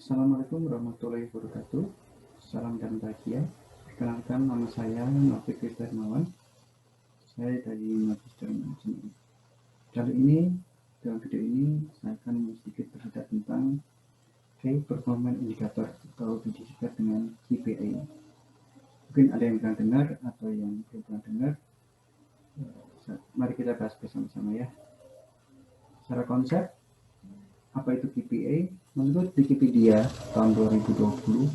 Assalamualaikum warahmatullahi wabarakatuh. Salam dan bahagia. Perkenalkan, nama saya Novik Darmawan. Saya dari Magister Manajemen. Kali ini, dalam video ini, saya akan sedikit bercerita tentang Key Performance Indicator atau disingkat dengan KPI. Mungkin ada yang pernah dengar atau yang belum pernah dengar. Mari kita bahas bersama-sama ya. Secara konsep, apa itu KPI? Menurut Wikipedia tahun 2020,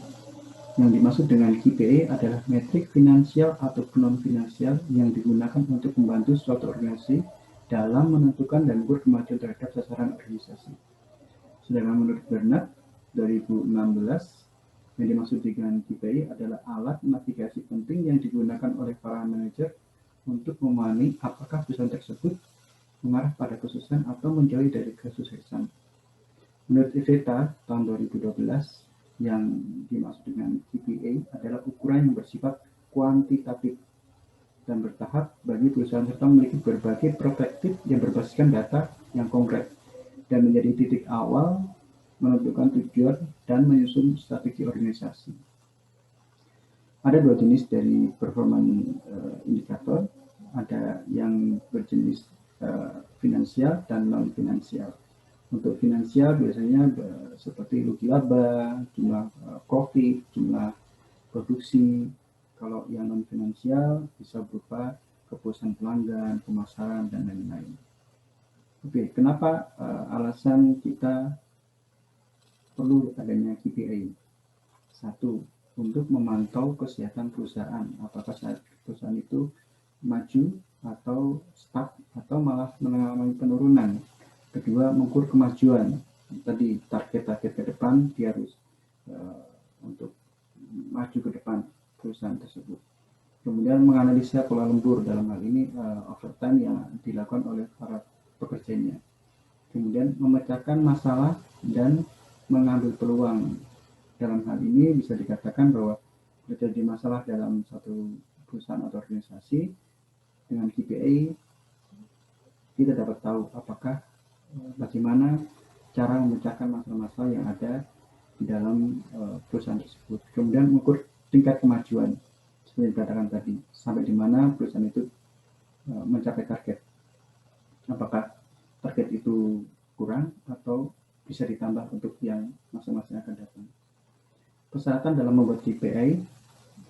yang dimaksud dengan KPI adalah metrik finansial atau non-finansial yang digunakan untuk membantu suatu organisasi dalam menentukan dan mengukur kemajuan terhadap sasaran organisasi. Sedangkan menurut Bernard 2016, yang dimaksud dengan KPI adalah alat navigasi penting yang digunakan oleh para manajer untuk memahami apakah perusahaan tersebut mengarah pada kesuksesan atau menjauhi dari kesuksesan. Menurut Iveta tahun 2012, yang dimaksud dengan KPI adalah ukuran yang bersifat kuantitatif dan bertahap bagi perusahaan serta memiliki berbagai perspektif yang berbasiskan data yang konkret dan menjadi titik awal menentukan tujuan dan menyusun strategi organisasi. Ada dua jenis dari performance indikator, ada yang berjenis finansial dan non finansial. Untuk finansial biasanya seperti rugi laba, jumlah profit, jumlah produksi. Kalau yang non finansial bisa berupa kepuasan pelanggan, pemasaran, dan lain-lain. Oke, kenapa alasan kita perlu adanya KPI? Satu, untuk memantau kesehatan perusahaan, apakah perusahaan itu maju atau stuck atau malah mengalami penurunan. Kedua, mengukur kemajuan. Tadi target-target ke depan dia harus untuk maju ke depan perusahaan tersebut. Kemudian menganalisa pola lembur, dalam hal ini overtime yang dilakukan oleh para pekerjanya. Kemudian memecahkan masalah dan mengambil peluang. Dalam hal ini bisa dikatakan bahwa terjadi masalah dalam satu perusahaan atau organisasi, dengan KPI kita dapat tahu apakah bagaimana cara memecahkan masalah-masalah yang ada di dalam perusahaan tersebut. Kemudian mengukur tingkat kemajuan, seperti dikatakan tadi, sampai di mana perusahaan itu mencapai target. Apakah target itu kurang atau bisa ditambah untuk yang masa-masa yang akan datang. Persyaratan dalam membuat KPI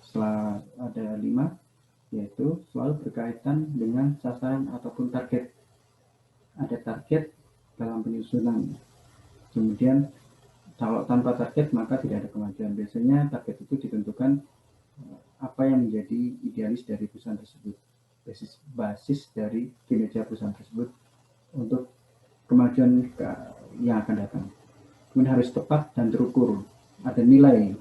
setelah ada 5, yaitu selalu berkaitan dengan sasaran ataupun target. Ada target dalam penyusunan. Kemudian kalau tanpa target maka tidak ada kemajuan. Biasanya target itu ditentukan apa yang menjadi idealis dari perusahaan tersebut, basis dari kinerja perusahaan tersebut untuk kemajuan yang akan datang. Kemudian harus tepat dan terukur. Ada nilai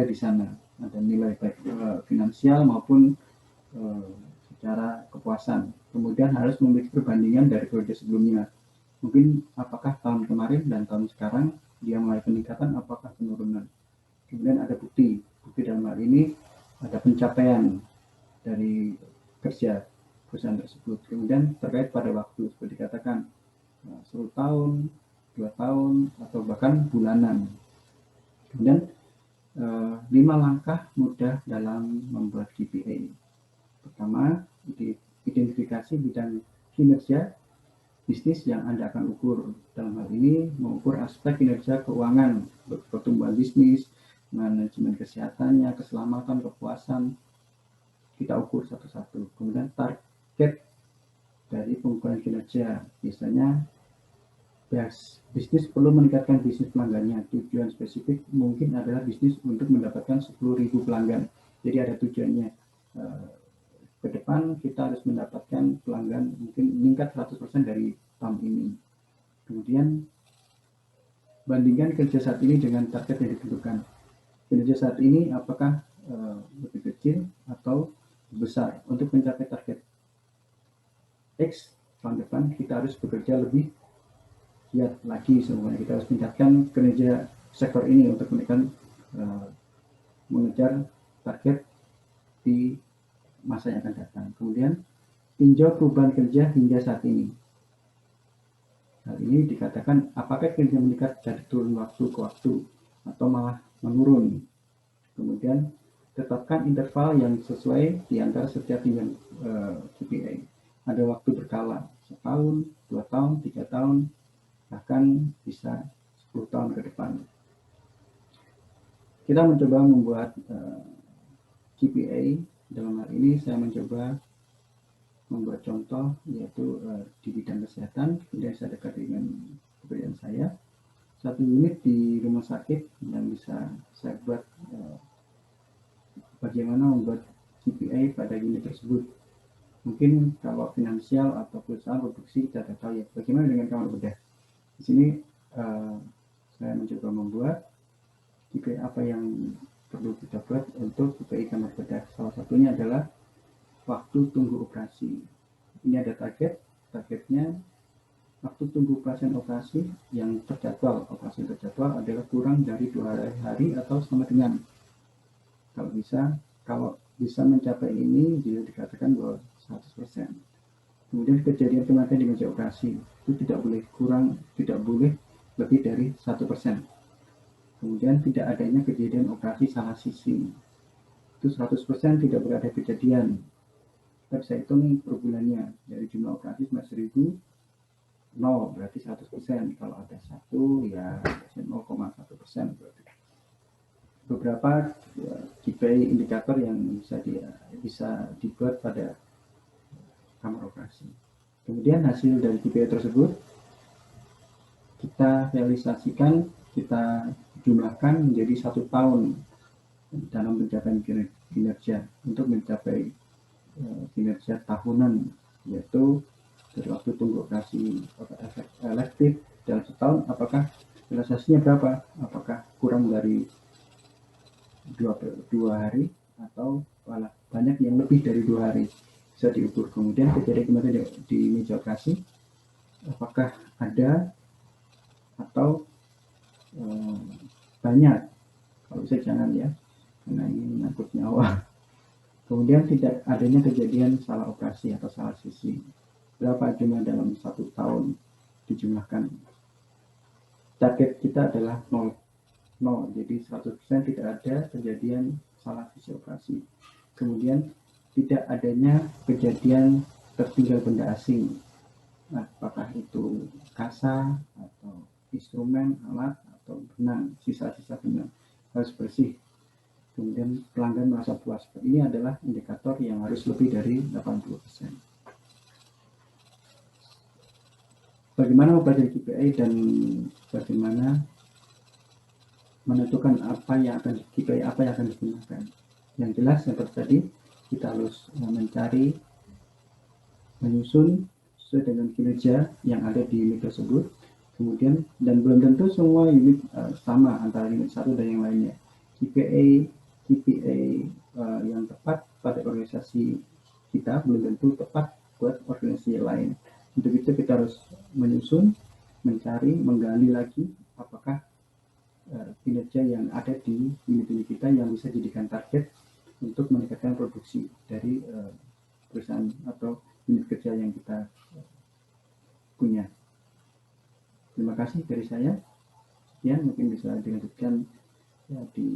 di sana, ada nilai baik finansial maupun secara kepuasan. Kemudian harus memiliki perbandingan dari periode sebelumnya. Mungkin apakah tahun kemarin dan tahun sekarang dia mulai peningkatan, apakah penurunan. Kemudian ada bukti dalam hal ini ada pencapaian dari kerja perusahaan tersebut. Kemudian terkait pada waktu, seperti dikatakan 10 tahun, 2 tahun, atau bahkan bulanan. Kemudian 5 langkah mudah dalam membuat KPI. Pertama, identifikasi bidang kinerja bisnis yang Anda akan ukur. Dalam hal ini mengukur aspek kinerja keuangan, pertumbuhan bisnis, manajemen kesehatannya, keselamatan, kepuasan, kita ukur satu-satu. Kemudian target dari pengukuran kinerja, biasanya bisnis perlu meningkatkan bisnis pelanggannya. Tujuan spesifik mungkin adalah bisnis untuk mendapatkan 10.000 pelanggan. Jadi ada tujuannya. Ke depan kita harus mendapatkan pelanggan mungkin meningkat 100% dari tahun ini. Kemudian bandingkan kerja saat ini dengan target yang ditentukan. Kinerja saat ini apakah lebih kecil atau besar? Untuk mencapai target X tahun depan kita harus bekerja lebih giat lagi. Semuanya kita harus meningkatkan kinerja sektor ini untuk mengejar target di masa yang akan datang. Kemudian tinjau perubahan kerja hingga saat ini. Hal ini dikatakan apakah kinerja meningkat dari turun waktu ke waktu atau malah menurun. Kemudian tetapkan interval yang sesuai di antara setiap tingkat KPI. Ada waktu berkala, setahun, 2 tahun, 3 tahun, bahkan bisa 10 tahun ke depan. Kita mencoba membuat KPI. Dalam hal ini saya mencoba membuat contoh, yaitu di bidang kesehatan. Kemudian saya dekat dengan pekerjaan saya, satu unit di rumah sakit yang bisa saya buat bagaimana membuat KPI pada unit tersebut. Mungkin kalau finansial atau perusahaan produksi kita tidak tahu ya. Bagaimana dengan kamar bedah? Di sini saya mencoba membuat KPI apa yang perlu kita buat untuk KPI kamar bedah. Salah satunya adalah waktu tunggu operasi. Ini ada targetnya waktu tunggu pasien operasi yang terjadwal. Operasi terjadwal adalah kurang dari 2 hari atau sama dengan, kalau bisa mencapai ini dia dikatakan bahwa 100%. Kemudian kejadian kematian di meja operasi itu tidak boleh kurang, tidak boleh lebih dari 1%. Kemudian tidak adanya kejadian operasi salah sisi, itu 100% tidak boleh ada kejadian. Kita bisa hitung per bulannya, dari jumlah operasi cuma 1000, 0 berarti 100%. Kalau ada 1 ya 0,1%. Beberapa KPI indikator yang bisa dibuat pada kamar operasi. Kemudian hasil dari KPI tersebut kita realisasikan, kita jumlahkan menjadi 1 tahun dalam pencapaian kinerja. Untuk mencapai kinerja tahunan, yaitu dari waktu tunggu operasi elektif dalam setahun, apakah realisasinya berapa, apakah kurang dari 2 hari atau malah banyak yang lebih dari 2 hari, bisa diukur. Kemudian kejadian kematian di meja operasi apakah ada atau banyak. Kalau bisa jangan ya, karena ini menyangkut nyawa. Kemudian tidak adanya kejadian salah operasi atau salah sisi. Berapa jumlah dalam 1 tahun dijumlahkan. Target kita adalah 0. Jadi 100% tidak ada kejadian salah sisi operasi. Kemudian tidak adanya kejadian tertinggal benda asing. Nah, apakah itu kasa atau instrumen, alat, atau benang, sisa-sisa benang harus bersih. Kemudian pelanggan merasa puas. Ini adalah indikator yang harus lebih dari 80%. Bagaimana mempelajari KPI dan bagaimana menentukan KPI apa yang akan digunakan. Yang jelas seperti tadi, kita harus menyusun sesuai dengan kinerja yang ada di unit tersebut. Kemudian, dan belum tentu semua unit sama antara unit satu dan yang lainnya. KPI yang tepat pada organisasi kita belum tentu tepat buat organisasi lain. Untuk itu kita harus menyusun, mencari, menggali lagi apakah kinerja yang ada di unit-unit kita yang bisa dijadikan target untuk meningkatkan produksi dari perusahaan atau unit kerja yang kita punya. Terima kasih dari saya. Sekian, mungkin bisa dilanjutkan ya, di